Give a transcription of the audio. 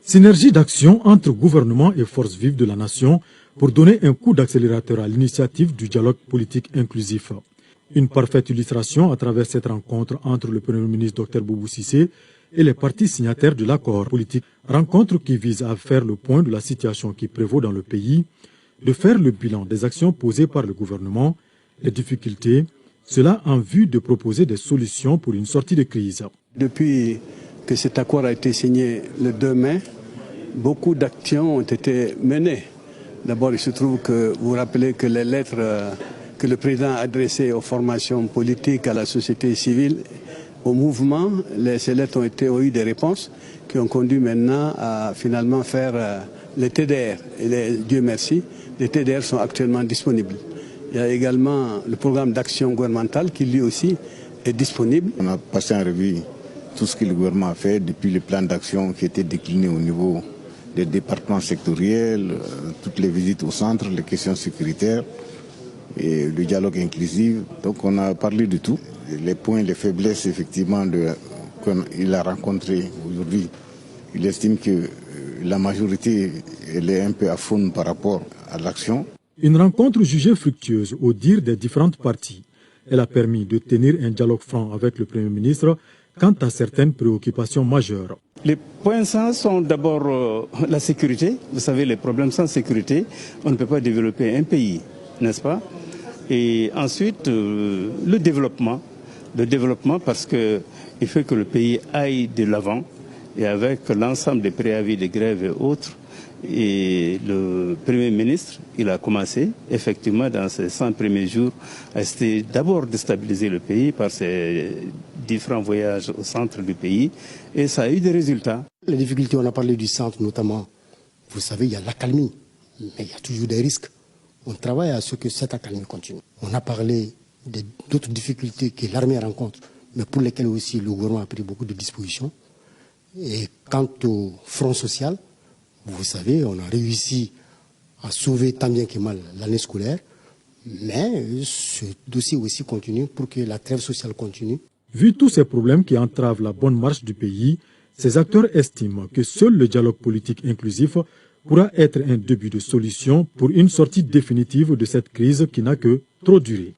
Synergie d'action entre gouvernement et forces vives de la nation pour donner un coup d'accélérateur à l'initiative du dialogue politique inclusif. Une parfaite illustration à travers cette rencontre entre le Premier ministre Dr Boubou Cissé et les partis signataires de l'accord politique. Rencontre qui vise à faire le point de la situation qui prévaut dans le pays, de faire le bilan des actions posées par le gouvernement, les difficultés, cela en vue de proposer des solutions pour une sortie de crise. Depuis que cet accord a été signé le 2 mai, beaucoup d'actions ont été menées. D'abord, il se trouve que vous vous rappelez que les lettres que le président a adressées aux formations politiques, à la société civile, au mouvement, ces lettres ont eu des réponses qui ont conduit maintenant à finalement faire les TDR. Et Dieu merci, les TDR sont actuellement disponibles. Il y a également le programme d'action gouvernementale qui lui aussi est disponible. On a passé en revue tout ce que le gouvernement a fait depuis le plan d'action qui était décliné au niveau des départements sectoriels, toutes les visites au centre, les questions sécuritaires et le dialogue inclusif. Donc on a parlé de tout. Les points, les faiblesses effectivement qu'il a rencontrés aujourd'hui. Il estime que la majorité elle est un peu à fond par rapport à l'action. Une rencontre jugée fructueuse au dire des différentes parties. Elle a permis de tenir un dialogue franc avec le Premier ministre quant à certaines préoccupations majeures. Les points sans sont d'abord la sécurité. Vous savez, les problèmes sans sécurité, on ne peut pas développer un pays, n'est-ce pas? Et ensuite, le développement. Le développement parce qu'il faut que le pays aille de l'avant et avec l'ensemble des préavis de grève et autres. Et le Premier ministre, il a commencé effectivement dans ces 100 premiers jours à essayer d'abord de stabiliser le pays par ses différents voyages au centre du pays et ça a eu des résultats. Les difficultés, on a parlé du centre notamment. Vous savez, il y a l'accalmie, mais il y a toujours des risques. On travaille à ce que cette accalmie continue. On a parlé d'autres difficultés que l'armée rencontre, mais pour lesquelles aussi le gouvernement a pris beaucoup de dispositions. Et quant au front social, vous savez, on a réussi à sauver tant bien que mal l'année scolaire, mais ce dossier aussi continue pour que la trêve sociale continue. Vu tous ces problèmes qui entravent la bonne marche du pays, ces acteurs estiment que seul le dialogue politique inclusif pourra être un début de solution pour une sortie définitive de cette crise qui n'a que trop duré.